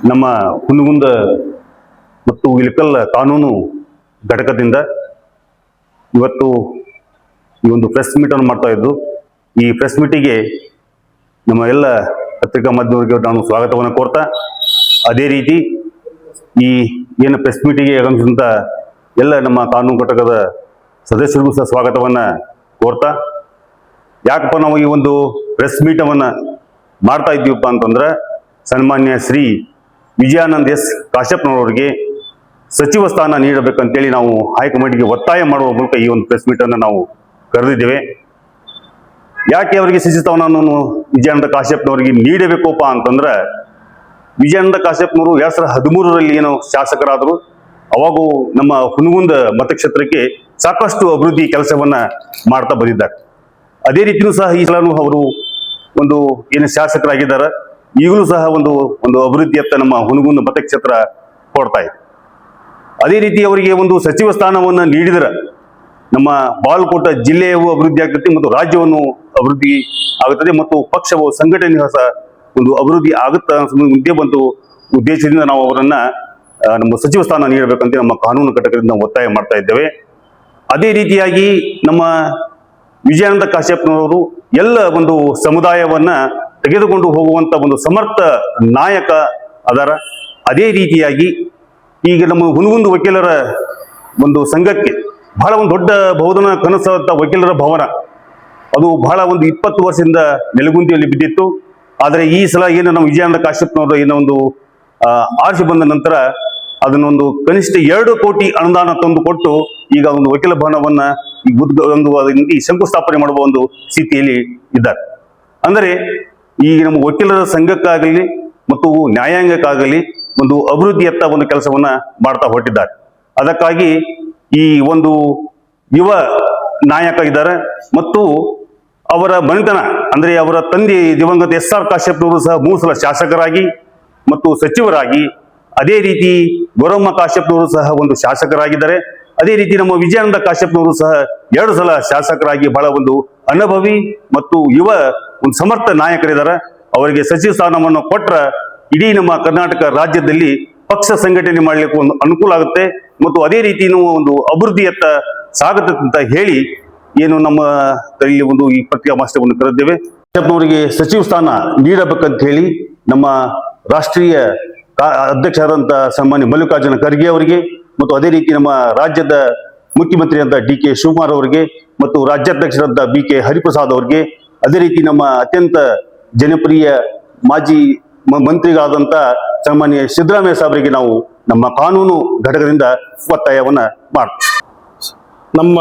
ನಮ್ಮ ಹುನಗುಂದ ಮತ್ತು ಇಳಕಲ್ ಕಾನೂನು ಘಟಕದಿಂದ ಇವತ್ತು ಈ ಒಂದು ಪ್ರೆಸ್ ಮೀಟನ್ನು ಮಾಡ್ತಾ ಇದ್ದು, ಈ ಪ್ರೆಸ್ ಮೀಟಿಗೆ ನಮ್ಮ ಎಲ್ಲ ಪತ್ರಿಕಾ ಮಾಧ್ಯಮರಿಗೆ ನಾನು ಸ್ವಾಗತವನ್ನು ಕೋರ್ತಾ, ಅದೇ ರೀತಿ ಈ ಏನು ಪ್ರೆಸ್ ಮೀಟಿಗೆ ಆಗಮಿಸಿದಂಥ ಎಲ್ಲ ನಮ್ಮ ಕಾನೂನು ಘಟಕದ ಸದಸ್ಯರಿಗೂ ಸಹ ಸ್ವಾಗತವನ್ನು ಕೋರ್ತಾ, ಯಾಕಪ್ಪ ನಾವು ಈ ಒಂದು ಪ್ರೆಸ್ ಮೀಟವನ್ನು ಮಾಡ್ತಾ ಇದ್ದೀವಪ್ಪ ಅಂತಂದ್ರೆ, ಸನ್ಮಾನ್ಯ ಶ್ರೀ ವಿಜಯಾನಂದ್ ಎಸ್ ಕಾಶ್ಯಪ್ನವರಿಗೆ ಸಚಿವ ಸ್ಥಾನ ನೀಡಬೇಕಂತೇಳಿ ನಾವು ಹೈಕಮಾಂಡ್ಗೆ ಒತ್ತಾಯ ಮಾಡುವ ಮೂಲಕ ಈ ಒಂದು ಪ್ರೆಸ್ ಮೀಟನ್ನು ನಾವು ಕರೆದಿದ್ದೇವೆ. ಯಾಕೆ ಅವರಿಗೆ ಸಚಿವ ಸ್ಥಾನವನ್ನು ವಿಜಯಾನಂದ ಕಾಶ್ಯಪ್ನವರಿಗೆ ನೀಡಬೇಕಪ್ಪ ಅಂತಂದ್ರೆ, ವಿಜಯಾನಂದ ಕಾಶ್ಯಪ್ನವರು 2013ರಲ್ಲಿ ಏನೋ ಶಾಸಕರಾದರು. ಅವಾಗೂ ನಮ್ಮ ಹುನಗುಂದ ಮತಕ್ಷೇತ್ರಕ್ಕೆ ಸಾಕಷ್ಟು ಅಭಿವೃದ್ಧಿ ಕೆಲಸವನ್ನ ಮಾಡ್ತಾ ಬಂದಿದ್ದಾರೆ. ಅದೇ ರೀತಿಯೂ ಸಹ ಈ ಸಲನೂ ಅವರು ಒಂದು ಏನು ಶಾಸಕರಾಗಿದ್ದಾರೆ, ಈಗಲೂ ಸಹ ಒಂದು ಅಭಿವೃದ್ಧಿಯತ್ತ ನಮ್ಮ ಹುನಗುಂದ ಮತಕ್ಷೇತ್ರ ಕೊಡ್ತಾ ಇದೆ. ಅದೇ ರೀತಿ ಅವರಿಗೆ ಒಂದು ಸಚಿವ ಸ್ಥಾನವನ್ನು ನೀಡಿದರೆ ನಮ್ಮ ಬಾಗಲಕೋಟೆ ಜಿಲ್ಲೆಯು ಅಭಿವೃದ್ಧಿ ಆಗ್ತದೆ ಮತ್ತು ರಾಜ್ಯವನ್ನು ಅಭಿವೃದ್ಧಿ ಆಗುತ್ತದೆ ಮತ್ತು ಪಕ್ಷವು ಸಂಘಟನೆ ಸಹ ಒಂದು ಅಭಿವೃದ್ಧಿ ಆಗುತ್ತಾ ಉದ್ದೇಶದಿಂದ ನಾವು ಅವರನ್ನ ನಮ್ಮ ಸಚಿವ ಸ್ಥಾನ ನೀಡಬೇಕಂತ ನಮ್ಮ ಕಾನೂನು ಘಟಕದಿಂದ ಒತ್ತಾಯ ಮಾಡ್ತಾ ಇದ್ದೇವೆ. ಅದೇ ರೀತಿಯಾಗಿ ನಮ್ಮ ವಿಜಯಾನಂದ ಕಾಶ್ಯಪ್ನವರು ಎಲ್ಲ ಒಂದು ಸಮುದಾಯವನ್ನ ತೆಗೆದುಕೊಂಡು ಹೋಗುವಂತ ಒಂದು ಸಮರ್ಥ ನಾಯಕ ಅದರ. ಅದೇ ರೀತಿಯಾಗಿ ಈಗ ನಮ್ಮ ಹುನಗುಂದ ವಕೀಲರ ಒಂದು ಸಂಘಕ್ಕೆ ಬಹಳ ಒಂದು ದೊಡ್ಡ ಬಹುದನ ಕನಸಂತ ವಕೀಲರ ಭವನ, ಅದು ಬಹಳ ಒಂದು 20 ವರ್ಷದಿಂದ ನೆಲಗುಂದಿಯಲ್ಲಿ ಬಿದ್ದಿತ್ತು. ಆದರೆ ಈ ಸಲ ಏನು ನಮ್ಮ ವಿಜಯಾನಂದ ಕಾಶ್ಯಪ್ನವರು ಏನೋ ಒಂದು ಆರಿಸಿ ಬಂದ ನಂತರ ಅದನ್ನೊಂದು ಕನಿಷ್ಠ 2 ಕೋಟಿ ಅನುದಾನ ತಂದು ಕೊಟ್ಟು ಈಗ ಒಂದು ವಕೀಲ ಭವನವನ್ನ ಈ ಶಂಕುಸ್ಥಾಪನೆ ಮಾಡುವ ಒಂದು ಸ್ಥಿತಿಯಲ್ಲಿ ಇದ್ದಾರೆ. ಅಂದರೆ ಈಗ ನಮ್ಮ ವಕೀಲರ ಸಂಘಕ್ಕಾಗಲಿ ಮತ್ತು ನ್ಯಾಯಾಂಗಕ್ಕಾಗಲಿ ಒಂದು ಅಭಿವೃದ್ಧಿಯತ್ತ ಒಂದು ಕೆಲಸವನ್ನ ಮಾಡ್ತಾ ಹೊರಟಿದ್ದಾರೆ. ಅದಕ್ಕಾಗಿ ಈ ಒಂದು ಯುವ ನಾಯಕ ಇದ್ದಾರೆ ಮತ್ತು ಅವರ ಮನೆತನ ಅಂದ್ರೆ ಅವರ ತಂದೆ ದಿವಂಗತ SR ಕಾಶ್ಯಪ್ನವರು ಸಹ 3 ಸಲ ಶಾಸಕರಾಗಿ ಮತ್ತು ಸಚಿವರಾಗಿ, ಅದೇ ರೀತಿ ಗೌರಮ್ಮ ಕಾಶ್ಯಪ್ನವರು ಸಹ ಒಂದು ಶಾಸಕರಾಗಿದ್ದಾರೆ. ಅದೇ ರೀತಿ ನಮ್ಮ ವಿಜಯಾನಂದ ಕಾಶ್ಯಪ್ನವರು ಸಹ 2 ಸಲ ಶಾಸಕರಾಗಿ ಬಹಳ ಒಂದು ಅನುಭವಿ ಮತ್ತು ಯುವ ಒಂದು ಸಮರ್ಥ ನಾಯಕರಿದ್ದಾರೆ. ಅವರಿಗೆ ಸಚಿವ ಸ್ಥಾನವನ್ನು ಕೊಟ್ರ ಇಡೀ ನಮ್ಮ ಕರ್ನಾಟಕ ರಾಜ್ಯದಲ್ಲಿ ಪಕ್ಷ ಸಂಘಟನೆ ಮಾಡಲಿಕ್ಕೆ ಒಂದು ಅನುಕೂಲ ಆಗುತ್ತೆ ಮತ್ತು ಅದೇ ರೀತಿ ಒಂದು ಅಭಿವೃದ್ಧಿಯತ್ತ ಸಾಗುತ್ತೆ ಅಂತ ಹೇಳಿ ಏನು ನಮ್ಮ ಇಲ್ಲಿ ಒಂದು ಈ ಪತ್ರಿಕಾ ಮಾಧ್ಯಮವನ್ನು ಕರೆದಿದ್ದೇವೆ. ಕಾಶ್ಯಪ್ನವರಿಗೆ ಸಚಿವ ಸ್ಥಾನ ನೀಡಬೇಕಂತ ಹೇಳಿ ನಮ್ಮ ರಾಷ್ಟ್ರೀಯ ಅಧ್ಯಕ್ಷರಾದಂಥ ಸನ್ಮಾನ್ಯ ಮಲ್ಲಿಕಾರ್ಜುನ ಖರ್ಗೆ ಅವರಿಗೆ ಮತ್ತು ಅದೇ ರೀತಿ ನಮ್ಮ ರಾಜ್ಯದ ಮುಖ್ಯಮಂತ್ರಿ ಅಂತ DK ಶಿವಕುಮಾರ್ ಅವರಿಗೆ ಮತ್ತು ರಾಜ್ಯಾಧ್ಯಕ್ಷರಾದ BK ಹರಿಪ್ರಸಾದ್ ಅವರಿಗೆ, ಅದೇ ರೀತಿ ನಮ್ಮ ಅತ್ಯಂತ ಜನಪ್ರಿಯ ಮಾಜಿ ಮಂತ್ರಿಗಳಾದಂಥ ಸನ್ಮಾನ್ಯ ಸಿದ್ದರಾಮಯ್ಯ ಸಾಹೇಬರಿಗೆ ನಾವು ನಮ್ಮ ಕಾನೂನು ಘಟಕದಿಂದ ಒತ್ತಾಯವನ್ನ ಮಾಡ್ತೀವಿ. ನಮ್ಮ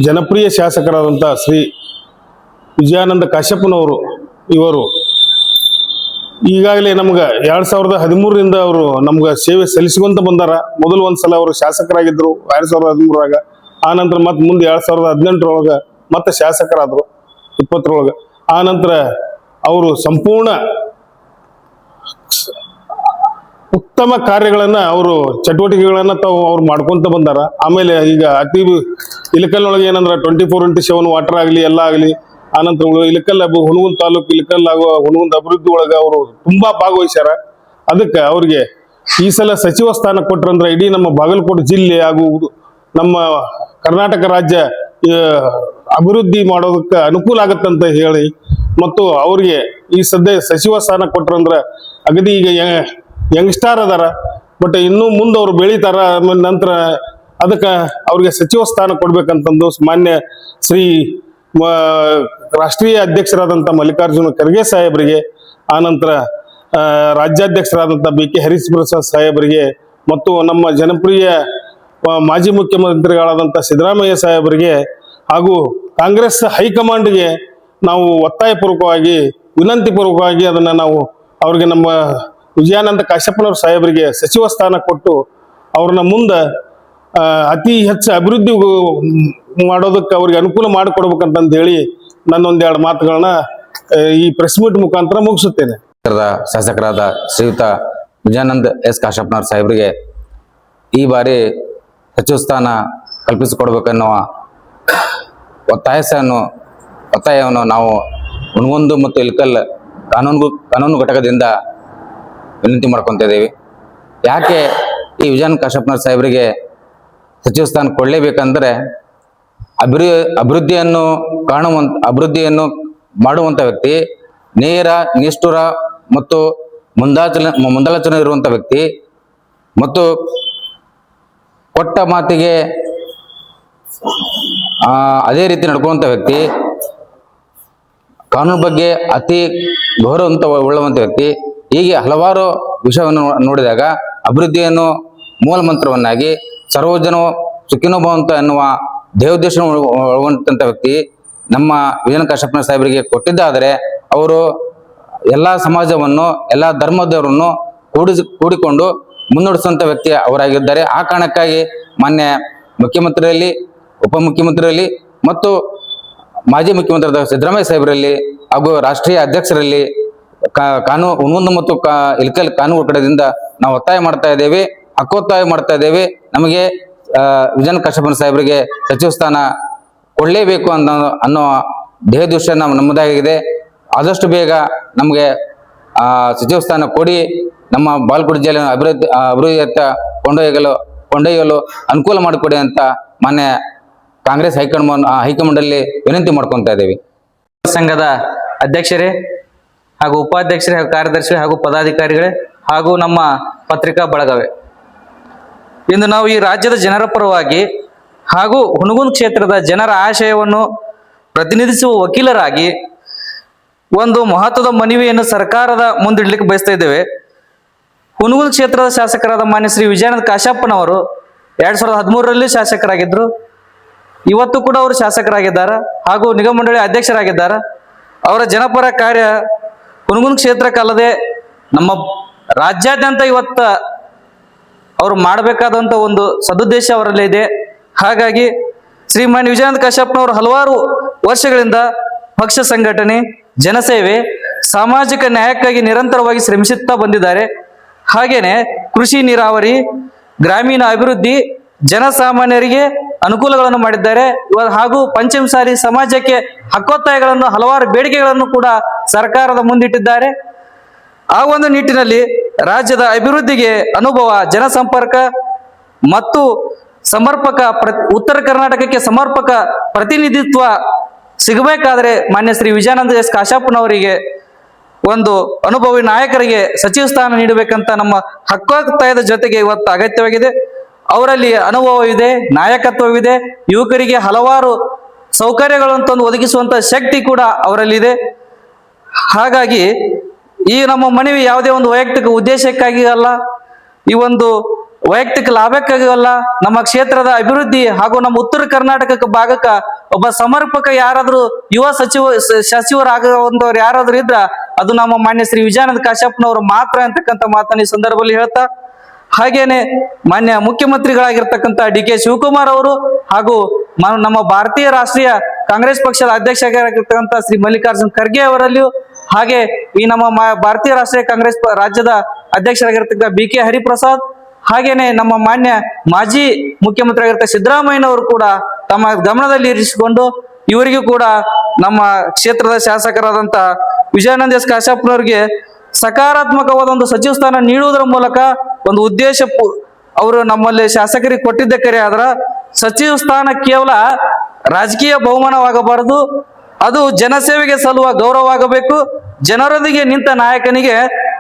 ಜನಪ್ರಿಯ ಶಾಸಕರಾದಂಥ ಶ್ರೀ ವಿಜಯಾನಂದ ಕಾಶ್ಯಪ್ಪನವರು ಇವರು ಈಗಾಗಲೇ ನಮ್ಗೆ 2013ರಿಂದ ಅವರು ನಮ್ಗೆ ಸೇವೆ ಸಲ್ಲಿಸಿಕೊಂತ ಬಂದಾರ. ಮೊದಲು ಒಂದ್ಸಲ ಅವರು ಶಾಸಕರಾಗಿದ್ದರು 2013ರಾಗ, ಆ ನಂತರ ಮತ್ತೆ ಮುಂದೆ 2018ರೊಳಗೆ ಮತ್ತೆ ಶಾಸಕರಾದರು 20ರೊಳಗೆ. ಆ ನಂತರ ಅವರು ಸಂಪೂರ್ಣ ಉತ್ತಮ ಕಾರ್ಯಗಳನ್ನ ಅವರು ಚಟುವಟಿಕೆಗಳನ್ನ ಅವ್ರು ಮಾಡ್ಕೊಂತ ಬಂದಾರ. ಆಮೇಲೆ ಈಗ ಇಳಕಲ್ನೊಳಗೆ ಏನಂದ್ರೆ 24x7 ವಾಟರ್ ಆಗಲಿ ಎಲ್ಲ ಆಗಲಿ, ಆನಂತರ ಇಳಕಲ್ ಹುನಗುಂದ ತಾಲೂಕು ಇಳಕಲ್ ಆಗುವ ಹುನಗುಂದ ಅಭಿವೃದ್ಧಿ ಒಳಗೆ ಅವರು ತುಂಬಾ ಭಾಗವಹಿಸ್ಯಾರ. ಅದಕ್ಕೆ ಅವ್ರಿಗೆ ಈ ಸಲ ಸಚಿವ ಸ್ಥಾನ ಕೊಟ್ರಂದ್ರೆ ಇಡೀ ನಮ್ಮ ಬಾಗಲಕೋಟೆ ಜಿಲ್ಲೆ ಹಾಗೂ ನಮ್ಮ ಕರ್ನಾಟಕ ರಾಜ್ಯ ಅಭಿವೃದ್ಧಿ ಮಾಡೋದಕ್ಕೆ ಅನುಕೂಲ ಆಗತ್ತಂತ ಹೇಳಿ, ಮತ್ತು ಅವ್ರಿಗೆ ಈ ಸದ್ಯ ಸಚಿವ ಸ್ಥಾನ ಕೊಟ್ರಂದ್ರ ಅಗದಿ ಈಗ ಯಂಗ್ಸ್ಟಾರ್ ಅದಾರ, ಬಟ್ ಇನ್ನೂ ಮುಂದೆ ಅವ್ರು ಬೆಳೀತಾರ. ನಂತರ ಅದಕ್ಕೆ ಅವ್ರಿಗೆ ಸಚಿವ ಸ್ಥಾನ ಕೊಡ್ಬೇಕಂತಂದು ಮಾನ್ಯ ಶ್ರೀ ರಾಷ್ಟ್ರೀಯ ಅಧ್ಯಕ್ಷರಾದಂಥ ಮಲ್ಲಿಕಾರ್ಜುನ ಖರ್ಗೆ ಸಾಹೇಬರಿಗೆ, ಆನಂತರ ರಾಜ್ಯಾಧ್ಯಕ್ಷರಾದಂಥ BK ಹರಿಪ್ರಸಾದ್ ಸಾಹೇಬರಿಗೆ ಮತ್ತು ನಮ್ಮ ಜನಪ್ರಿಯ ಮಾಜಿ ಮುಖ್ಯಮಂತ್ರಿಗಳಾದಂಥ ಸಿದ್ದರಾಮಯ್ಯ ಸಾಹೇಬರಿಗೆ ಹಾಗೂ ಕಾಂಗ್ರೆಸ್ ಹೈಕಮಾಂಡ್ಗೆ ನಾವು ಒತ್ತಾಯಪೂರ್ವಕವಾಗಿ ವಿನಂತಿ ಪೂರ್ವಕವಾಗಿ ಅದನ್ನ ನಾವು ಅವ್ರಿಗೆ ನಮ್ಮ ವಿಜಯಾನಂದ ಕಾಶ್ಯಪ್ಪನವ್ರ ಸಾಹೇಬರಿಗೆ ಸಚಿವ ಸ್ಥಾನ ಕೊಟ್ಟು ಅವ್ರನ್ನ ಮುಂದೆ ಅತಿ ಹೆಚ್ಚು ಅಭಿವೃದ್ಧಿ ಮಾಡೋದಕ್ಕೆ ಅವ್ರಿಗೆ ಅನುಕೂಲ ಮಾಡಿಕೊಡ್ಬೇಕಂತಂದು ಹೇಳಿ ನನ್ನೊಂದೆರಡು ಮಾತುಗಳನ್ನ ಈ ಪ್ರೆಸ್ ಮೀಟ್ ಮುಖಾಂತರ ಮುಗಿಸುತ್ತೇನೆ. ಶಾಸಕರಾದ ಶ್ರೀಯುತ ವಿಜಯಾನಂದ್ ಎಸ್ ಕಾಶ್ಯಪ್ಪನವ್ರ ಸಾಹೇಬರಿಗೆ ಈ ಬಾರಿ ಸಚಿವ ಸ್ಥಾನ ಕಲ್ಪಿಸಿಕೊಡ್ಬೇಕನ್ನುವ ಒತ್ತಾಯವನ್ನು ನಾವು ಹುನಗುಂದ ಮತ್ತು ಇಳಕಲ್ ಕಾನೂನು ಘಟಕದಿಂದ ವಿನಂತಿ ಮಾಡ್ಕೊತಾ ಇದ್ದೀವಿ. ಯಾಕೆ ಈ ವಿಜಯನ್ ಕಾಶಪ್ಪನವ್ರ ಸಾಹೇಬರಿಗೆ ಸಚಿವ ಸ್ಥಾನ ಕೊಡಲೇಬೇಕಂದ್ರೆ ಅಭಿವೃದ್ಧಿಯನ್ನು ಅಭಿವೃದ್ಧಿಯನ್ನು ಮಾಡುವಂತ ವ್ಯಕ್ತಿ, ನೇರ ನಿಷ್ಠುರ ಮತ್ತು ಮುಂದಾಲೋಚನೆ ಇರುವಂತ ವ್ಯಕ್ತಿ ಮತ್ತು ಕೊಟ್ಟ ಮಾತಿಗೆ ಅದೇ ರೀತಿ ನಡ್ಕೊಳ್ಳುವಂತ ವ್ಯಕ್ತಿ, ಕಾನೂನು ಬಗ್ಗೆ ಅತಿ ಗೌರವಂತ ಉಳ್ಳುವಂತ ವ್ಯಕ್ತಿ. ಹೀಗೆ ಹಲವಾರು ವಿಷಯವನ್ನು ನೋಡಿದಾಗ ಅಭಿವೃದ್ಧಿಯನ್ನು ಮೂಲ ಮಂತ್ರವನ್ನಾಗಿ ಸರ್ವಜನ ಸುಖಿನೋ ಭವಂತು ಎನ್ನುವ ದೇವೋದ್ದೇಶ ಒಳಗೊಂಡಂತ ವ್ಯಕ್ತಿ ನಮ್ಮ ವಿಜಯನ್ ಕಾಶಪ್ಪನ ಸಾಹೇಬರಿಗೆ ಕೊಟ್ಟಿದ್ದಾದರೆ ಅವರು ಎಲ್ಲಾ ಸಮಾಜವನ್ನು ಎಲ್ಲಾ ಧರ್ಮದವರನ್ನು ಕೂಡಿಕೊಂಡು ಮುನ್ನಡೆಸುವಂತ ವ್ಯಕ್ತಿ ಅವರಾಗಿದ್ದಾರೆ. ಆ ಕಾರಣಕ್ಕಾಗಿ ಮಾನ್ಯ ಮುಖ್ಯಮಂತ್ರಿಯಲ್ಲಿ, ಉಪಮುಖ್ಯಮಂತ್ರಿಯಲ್ಲಿ ಮತ್ತು ಮಾಜಿ ಮುಖ್ಯಮಂತ್ರಿ ಸಿದ್ದರಾಮಯ್ಯ ಸಾಹೇಬರಲ್ಲಿ ಹಾಗೂ ರಾಷ್ಟ್ರೀಯ ಅಧ್ಯಕ್ಷರಲ್ಲಿ ಕಾನೂನು ಮತ್ತು ಇಳಕಲ್ ಕಾನೂನು ಕಡೆಯಿಂದ ನಾವು ಒತ್ತಾಯ ಮಾಡ್ತಾ ಇದ್ದೇವೆ, ಹಕ್ಕೊತ್ತಾಯ ಮಾಡ್ತಾ ಇದ್ದೇವೆ. ನಮಗೆ ವಿಜಯನ್ ಕಾಶಪ್ಪನ ಸಾಹೇಬರಿಗೆ ಸಚಿವ ಸ್ಥಾನ ಕೊಡಲೇಬೇಕು ಅನ್ನೋ ದೇಹದೋಷ ನಮ್ಮದಾಗಿದೆ. ಆದಷ್ಟು ಬೇಗ ನಮಗೆ ಸಚಿವ ಸ್ಥಾನ ಕೊಡಿ, ನಮ್ಮ ಬಾಗಲಕೋಟೆ ಜಿಲ್ಲೆಯನ್ನು ಅಭಿವೃದ್ಧಿಯತ್ತ ಕೊಂಡೊಯ್ಯಲು ಅನುಕೂಲ ಮಾಡಿಕೊಡಿ ಅಂತ ಮಾನ್ಯ ಕಾಂಗ್ರೆಸ್ ಹೈಕಮಾಂಡಲ್ಲಿ ವಿನಂತಿ ಮಾಡ್ಕೊತಾ ಇದ್ದೇವೆ. ಸಂಘದ ಅಧ್ಯಕ್ಷರೇ ಹಾಗೂ ಉಪಾಧ್ಯಕ್ಷರೇ ಹಾಗೂ ಕಾರ್ಯದರ್ಶಿ ಹಾಗೂ ಪದಾಧಿಕಾರಿಗಳೇ ಹಾಗೂ ನಮ್ಮ ಪತ್ರಿಕಾ ಬಳಗವೇ, ಇಂದು ನಾವು ಈ ರಾಜ್ಯದ ಜನರ ಪರವಾಗಿ ಹಾಗೂ ಹುನಗುಂದ ಕ್ಷೇತ್ರದ ಜನರ ಆಶಯವನ್ನು ಪ್ರತಿನಿಧಿಸುವ ವಕೀಲರಾಗಿ ಒಂದು ಮಹತ್ವದ ಮನವಿಯನ್ನು ಸರ್ಕಾರದ ಮುಂದಿಡ್ಲಿಕ್ಕೆ ಬಯಸ್ತಾ ಇದ್ದೇವೆ. ಹುನಗುಂದ ಕ್ಷೇತ್ರದ ಶಾಸಕರಾದ ಮಾನ್ಯ ಶ್ರೀ ವಿಜಯಾನಂದ ಕಾಶಪ್ಪನವರು 2013ರಲ್ಲಿ ಶಾಸಕರಾಗಿದ್ದರು. ಇವತ್ತು ಕೂಡ ಅವರು ಶಾಸಕರಾಗಿದ್ದಾರೆ ಹಾಗೂ ನಿಗಮ ಮಂಡಳಿ ಅಧ್ಯಕ್ಷರಾಗಿದ್ದಾರೆ. ಅವರ ಜನಪರ ಕಾರ್ಯ ಹುನಗುಂದ ಕ್ಷೇತ್ರಕ್ಕಲ್ಲದೆ ನಮ್ಮ ರಾಜ್ಯಾದ್ಯಂತ ಇವತ್ತ ಅವರು ಮಾಡಬೇಕಾದಂಥ ಒಂದು ಸದುದ್ದೇಶ ಅವರಲ್ಲಿ ಇದೆ. ಹಾಗಾಗಿ ಶ್ರೀಮಾನ್ ವಿಜಯಾನಂದ ಕಾಶಪ್ಪನವರು ಹಲವಾರು ವರ್ಷಗಳಿಂದ ಪಕ್ಷ ಸಂಘಟನೆ, ಜನಸೇವೆ, ಸಾಮಾಜಿಕ ನ್ಯಾಯಕ್ಕಾಗಿ ನಿರಂತರವಾಗಿ ಶ್ರಮಿಸುತ್ತಾ ಬಂದಿದ್ದಾರೆ. ಹಾಗೇನೆ ಕೃಷಿ, ನೀರಾವರಿ, ಗ್ರಾಮೀಣ ಅಭಿವೃದ್ಧಿ, ಜನಸಾಮಾನ್ಯರಿಗೆ ಅನುಕೂಲಗಳನ್ನು ಮಾಡಿದ್ದಾರೆ. ಹಾಗೂ ಪಂಚಮಸಾಲಿ ಸಮಾಜಕ್ಕೆ ಹಕ್ಕೊತ್ತಾಯಗಳನ್ನು, ಹಲವಾರು ಬೇಡಿಕೆಗಳನ್ನು ಕೂಡ ಸರ್ಕಾರದ ಮುಂದಿಟ್ಟಿದ್ದಾರೆ. ಆ ಒಂದು ನಿಟ್ಟಿನಲ್ಲಿ ರಾಜ್ಯದ ಅಭಿವೃದ್ಧಿಗೆ ಅನುಭವ, ಜನಸಂಪರ್ಕ ಮತ್ತು ಸಮರ್ಪಕ ಉತ್ತರ ಕರ್ನಾಟಕಕ್ಕೆ ಸಮರ್ಪಕ ಪ್ರತಿನಿಧಿತ್ವ ಸಿಗಬೇಕಾದ್ರೆ ಮಾನ್ಯ ಶ್ರೀ ವಿಜಯಾನಂದ ಎಸ್ ಕಾಶಪ್ಪನವರಿಗೆ, ಒಂದು ಅನುಭವಿ ನಾಯಕರಿಗೆ ಸಚಿವ ಸ್ಥಾನ ನೀಡಬೇಕಂತ ನಮ್ಮ ಹಕ್ಕೊತ್ತಾಯದ ಜೊತೆಗೆ ಇವತ್ತು ಅಗತ್ಯವಾಗಿದೆ. ಅವರಲ್ಲಿ ಅನುಭವವಿದೆ, ನಾಯಕತ್ವವಿದೆ, ಯುವಕರಿಗೆ ಹಲವಾರು ಸೌಕರ್ಯಗಳನ್ನು ತಂದು ಒದಗಿಸುವಂತ ಶಕ್ತಿ ಕೂಡ ಅವರಲ್ಲಿದೆ. ಹಾಗಾಗಿ ಈ ನಮ್ಮ ಮನವಿ ಯಾವುದೇ ಒಂದು ವೈಯಕ್ತಿಕ ಉದ್ದೇಶಕ್ಕಾಗಿ ಅಲ್ಲ, ಈ ಒಂದು ವೈಯಕ್ತಿಕ ಲಾಭಕ್ಕಾಗಿ ಅಲ್ಲ, ನಮ್ಮ ಕ್ಷೇತ್ರದ ಅಭಿವೃದ್ಧಿ ಹಾಗೂ ನಮ್ಮ ಉತ್ತರ ಕರ್ನಾಟಕ ಭಾಗಕ್ಕ ಒಬ್ಬ ಸಮರ್ಪಕ ಯಾರಾದ್ರೂ ಯುವ ಸಚಿವರಾಗುವಂತವ್ರು ಯಾರಾದ್ರೂ ಇದ್ರ ಅದು ನಮ್ಮ ಮಾನ್ಯ ಶ್ರೀ ವಿಜಯಾನಂದ ಕಾಶಪ್ಪನವರು ಮಾತ್ರ ಅಂತಕ್ಕಂಥ ಮಾತನ್ನ ಈ ಸಂದರ್ಭದಲ್ಲಿ ಹೇಳ್ತಾ, ಹಾಗೇನೆ ಮಾನ್ಯ ಮುಖ್ಯಮಂತ್ರಿಗಳಾಗಿರ್ತಕ್ಕಂಥ ಡಿ ಕೆ ಶಿವಕುಮಾರ್ ಅವರು ಹಾಗೂ ನಮ್ಮ ಭಾರತೀಯ ರಾಷ್ಟ್ರೀಯ ಕಾಂಗ್ರೆಸ್ ಪಕ್ಷದ ಅಧ್ಯಕ್ಷರಾಗಿರ್ತಕ್ಕಂಥ ಶ್ರೀ ಮಲ್ಲಿಕಾರ್ಜುನ್ ಖರ್ಗೆ ಅವರಲ್ಲಿಯೂ, ಹಾಗೆ ಈ ನಮ್ಮ ಭಾರತೀಯ ರಾಷ್ಟ್ರೀಯ ಕಾಂಗ್ರೆಸ್ ರಾಜ್ಯದ ಅಧ್ಯಕ್ಷರಾಗಿರ್ತಕ್ಕಂಥ ಬಿ ಕೆ ಹರಿಪ್ರಸಾದ್, ಹಾಗೇನೆ ನಮ್ಮ ಮಾನ್ಯ ಮಾಜಿ ಮುಖ್ಯಮಂತ್ರಿ ಆಗಿರ್ತ ಸಿದ್ದರಾಮಯ್ಯನವರು ಕೂಡ ತಮ್ಮ ಗಮನದಲ್ಲಿ ಇರಿಸಿಕೊಂಡು ಇವರಿಗೂ ಕೂಡ ನಮ್ಮ ಕ್ಷೇತ್ರದ ಶಾಸಕರಾದಂತ ವಿಜಯಾನಂದ ಎಸ್ ಕಾಶಪ್ಪನವರಿಗೆ ಸಕಾರಾತ್ಮಕವಾದ ಒಂದು ಸಚಿವ ಸ್ಥಾನ ನೀಡುವುದರ ಮೂಲಕ ಒಂದು ಉದ್ದೇಶ ಅವರು ನಮ್ಮಲ್ಲಿ ಶಾಸಕರಿಗೆ ಕೊಟ್ಟಿದ್ದ ಕರೆ ಆದ್ರ ಸಚಿವ ಸ್ಥಾನ ಕೇವಲ ರಾಜಕೀಯ ಬಹುಮಾನವಾಗಬಾರದು, ಅದು ಜನಸೇವೆಗೆ ಸಲ್ಲುವ ಗೌರವವಾಗಬೇಕು. ಜನರೊಂದಿಗೆ ನಿಂತ ನಾಯಕನಿಗೆ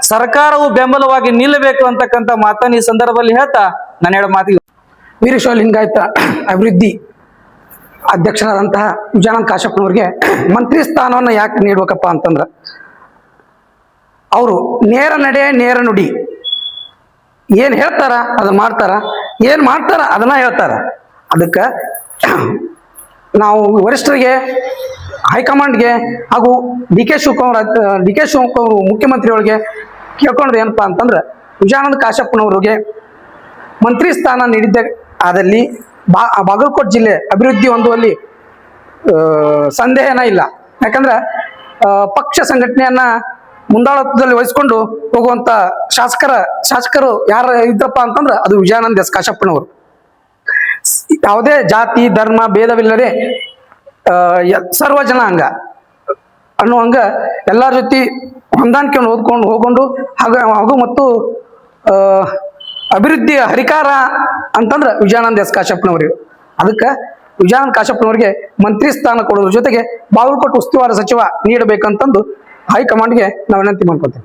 ಸರ್ಕಾರವು ಬೆಂಬಲವಾಗಿ ನಿಲ್ಲಬೇಕು ಅಂತಕ್ಕಂಥ ಮಾತನ್ನು ಈ ಸಂದರ್ಭದಲ್ಲಿ ಹೇಳ್ತಾ ನಾನು ಹೇಳೋ ಮಾತಿಗೆ ವೀರಶೈವ ಲಿಂಗಾಯತ ಅಭಿವೃದ್ಧಿ ಅಧ್ಯಕ್ಷರಾದಂತಹ ವಿಜಯಾನಂದ ಕಾಶಪ್ಪನವ್ರಿಗೆ ಮಂತ್ರಿ ಸ್ಥಾನವನ್ನು ಯಾಕೆ ನೀಡ್ಬೇಕಪ್ಪ ಅಂತಂದ್ರೆ, ಅವರು ನೇರ ನಡೆ ನೇರ ನುಡಿ, ಏನು ಹೇಳ್ತಾರ ಅದನ್ನ ಮಾಡ್ತಾರ, ಏನು ಮಾಡ್ತಾರ ಅದನ್ನ ಹೇಳ್ತಾರ. ಅದಕ್ಕೆ ನಾವು ವರಿಷ್ಠರಿಗೆ, ಹೈಕಮಾಂಡ್ಗೆ ಹಾಗೂ ಡಿ ಕೆ ಶಿವಕುಮಾರ್ ಮುಖ್ಯಮಂತ್ರಿಗಳಿಗೆ ಕೇಳ್ಕೊಂಡ್ರೆ ಏನಪ್ಪಾ ಅಂತಂದ್ರೆ, ವಿಜಯಾನಂದ ಕಾಶಪ್ಪನವ್ರಿಗೆ ಮಂತ್ರಿ ಸ್ಥಾನ ನೀಡಿದ್ದ ಆದಲ್ಲಿ ಬಾಗಲಕೋಟೆ ಜಿಲ್ಲೆ ಅಭಿವೃದ್ಧಿ ಹೊಂದುವಲ್ಲಿ ಸಂದೇಹನ ಇಲ್ಲ. ಯಾಕಂದ್ರೆ ಪಕ್ಷ ಸಂಘಟನೆಯನ್ನ ಮುಂದಾಳತ್ವದಲ್ಲಿ ವಹಿಸ್ಕೊಂಡು ಹೋಗುವಂತ ಶಾಸಕರು ಯಾರು ಇದ್ರಪ್ಪ ಅಂತಂದ್ರೆ ಅದು ವಿಜಯಾನಂದ ಎಸ್ ಕಾಶಪ್ಪನವರು. ಯಾವುದೇ ಜಾತಿ ಧರ್ಮ ಭೇದವಿಲ್ಲದೆ ಸರ್ವ ಜನಾಂಗ ಅನ್ನುವಂಗ ಎಲ್ಲರ ಜೊತೆ ಹೊಂದಾಣಿಕೆಯನ್ನು ಓದ್ಕೊಂಡು ಹೋಗೊಂಡು ಹಾಗೂ ಮತ್ತು ಅಭಿವೃದ್ಧಿಯ ಹರಿಕಾರ ಅಂತಂದ್ರೆ ವಿಜಯಾನಂದ ಎಸ್ ಕಾಶಪ್ಪನವರಿಗೆ. ಅದಕ್ಕೆ ವಿಜಯಾನಂದ ಕಾಶಪ್ಪನವರಿಗೆ ಮಂತ್ರಿ ಸ್ಥಾನ ಕೊಡೋದ್ರ ಜೊತೆಗೆ ಬಾಗಲಕೋಟೆ ಉಸ್ತುವಾರಿ ಸಚಿವ ನೀಡಬೇಕಂತಂದು ಹೈಕಮಾಂಡ್ಗೆ ನಾವು ವಿನಂತಿ ಮಾಡ್ಕೊತೇವೆ.